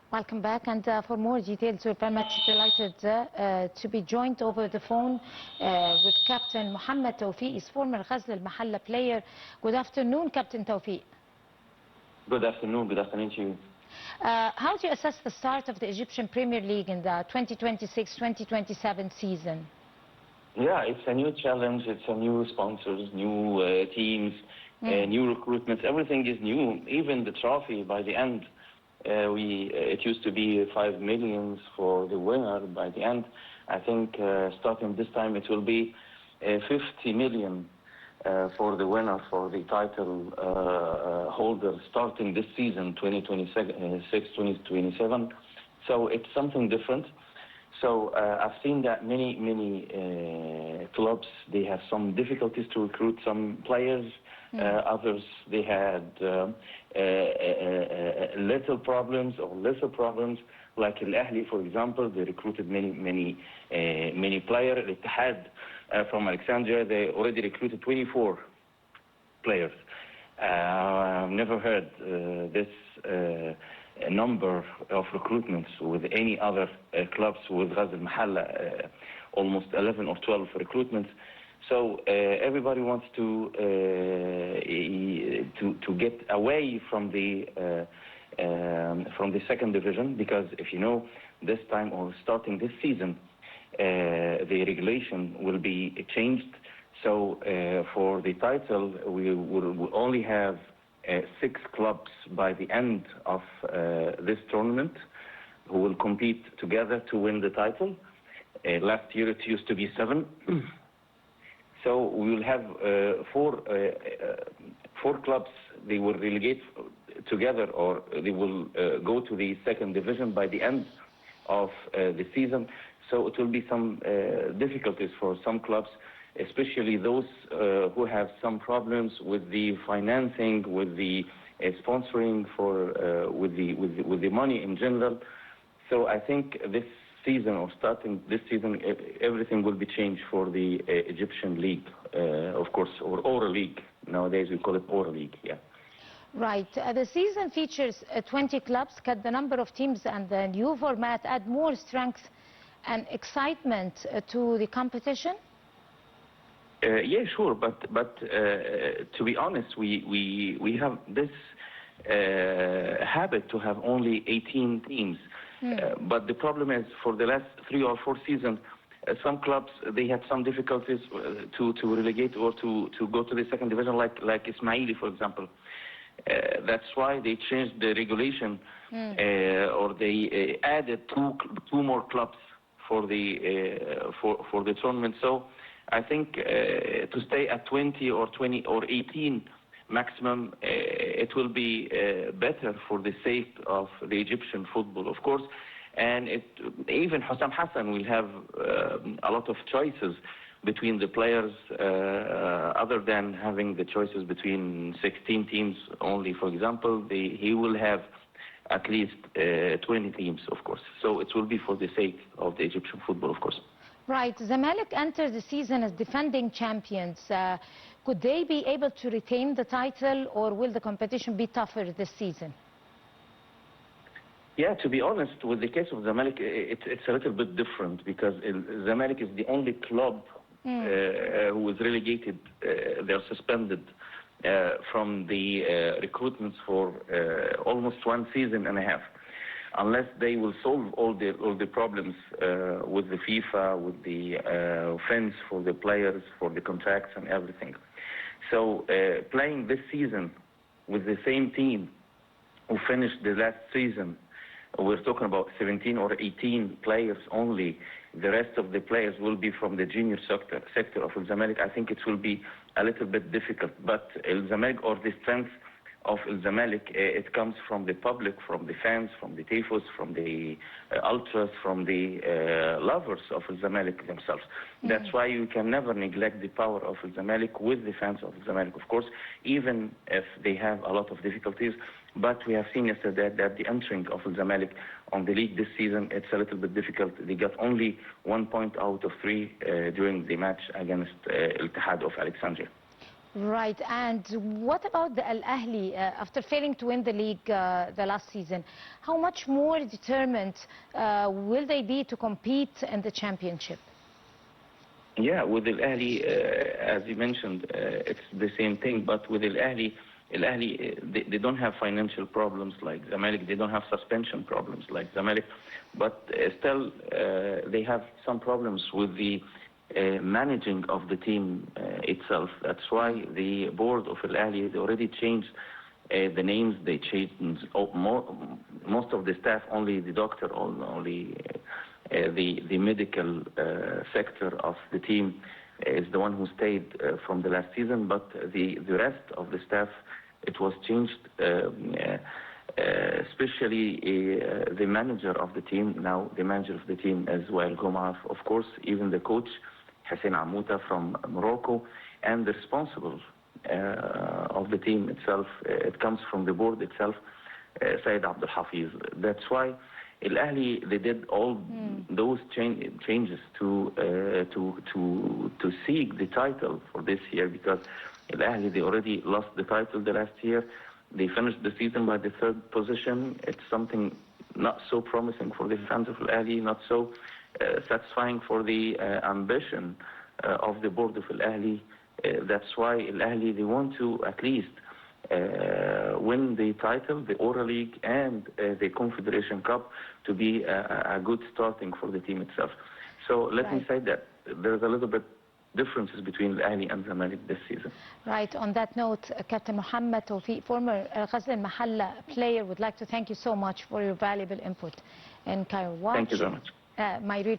Welcome back, and for more details, we're very much delighted to be joined over the phone with Captain Mohamad Tawfiq. He's former Ghazl al-Mahalla player. Good afternoon, Captain Tawfiq. Good afternoon to you. How do you assess the start of the Egyptian Premier League in the 2026-2027 season? Yeah, it's a new challenge, it's a new sponsors, new teams, new recruitments, everything is new. Even the trophy by the end. It used to be 5 million for the winner. By the end, I think starting this time it will be 50 million for the winner, for the title holder, starting this season 2026-2027. So it's something different. So I've seen that many clubs, they have some difficulties to recruit some players. Others, they had little problems or lesser problems, like Al-Ahli, for example. They recruited many players. Al-Ittihad from Alexandria, they already recruited 24 players. I've never heard this number of recruitments with any other clubs. With Ghazl al-Mahalla, almost 11 or 12 recruitments. So everybody wants to get away from the second division, because if you know, this time or starting this season, the regulation will be changed. So for the title, we will only have 6 clubs by the end of this tournament who will compete together to win the title. Last year it used to be 7. So we will have 4 clubs. They will relegate together, or they will go to the second division by the end of the season. So it will be some difficulties for some clubs, especially those who have some problems with the financing, with the sponsoring, with the money in general. So I think this season, or starting this season, everything will be changed for the Egyptian league, of course, or Oral League. Nowadays we call it Oral League, yeah. Right. The season features 20 clubs. Can the number of teams and the new format add more strength and excitement to the competition? Yeah, sure, but to be honest, we have this habit to have only 18 teams. But the problem is, for the last 3 or 4 seasons, some clubs, they had some difficulties to relegate or to go to the second division, like Ismaili, for example. That's why they changed the regulation, or they added two more clubs for the tournament. So I think to stay at 20 or 18 maximum, it will be better for the sake of the Egyptian football, of course. And even Hussam Hassan will have a lot of choices between the players, other than having the choices between 16 teams only, for example. He will have at least 20 teams, of course. So it will be for the sake of the Egyptian football, of course. Right. Zamalek entered the season as defending champions. Could they be able to retain the title, or will the competition be tougher this season? Yeah, to be honest, with the case of Zamalek, it's a little bit different, because Zamalek is the only club who was relegated. They're suspended from the recruitments for almost 1 season and a half, unless they will solve all the problems with the FIFA, with the fence for the players, for the contracts and everything. So playing this season with the same team who finished the last season, we're talking about 17 or 18 players only. The rest of the players will be from the junior sector of Al Zamalek. I think it will be a little bit difficult. But Al Zamalek, or the strength of Al Zamalek, it comes from the public, from the fans, from the tifos, from the ultras, from the lovers of Al Zamalek themselves. That's why you can never neglect the power of Al Zamalek with the fans of Al Zamalek, of course, even if they have a lot of difficulties. But we have seen yesterday that the entering of Al Zamalek on the league this season, it's a little bit difficult. They got only 1 point out of 3 during the match against Al-Ittihad of Alexandria. Right, and what about the Al Ahly after failing to win the league the last season? How much more determined will they be to compete in the championship? Yeah, with Al Ahly, as you mentioned, it's the same thing. But with Al Ahly, they don't have financial problems like Zamalek. They don't have suspension problems like Zamalek. But still, they have some problems with the managing of the team itself. That's why the board of Al Ahly, they already changed the names. They changed most of the staff. Only the doctor, only the medical sector of the team is the one who stayed from the last season. But the rest of the staff, it was changed. Especially the manager of the team. Now the manager of the team as well, Gomaf, of course, even the coach, Hassan Amouta from Morocco, and the responsible of the team itself, it comes from the board itself, Saeed Abdel Hafiz. That's why Al Ahly, they did all those changes to seek the title for this year, because Al Ahly, they already lost the title the last year. They finished the season by the 3rd position. It's something not so promising for the fans of Al Ahly, not so satisfying for the ambition of the board of Al Ahly. That's why Al Ahly, they want to at least win the title, the Euro League and the Confederation Cup, to be a good starting for the team itself. So let me say that there's a little bit differences between Al Ahly and Zamalek this season. Right. On that note, Captain Mohamad Tawfiq, former Ghazl al-Mahalla player, would like to thank you so much for your valuable input in Cairo. Thank you very much. My real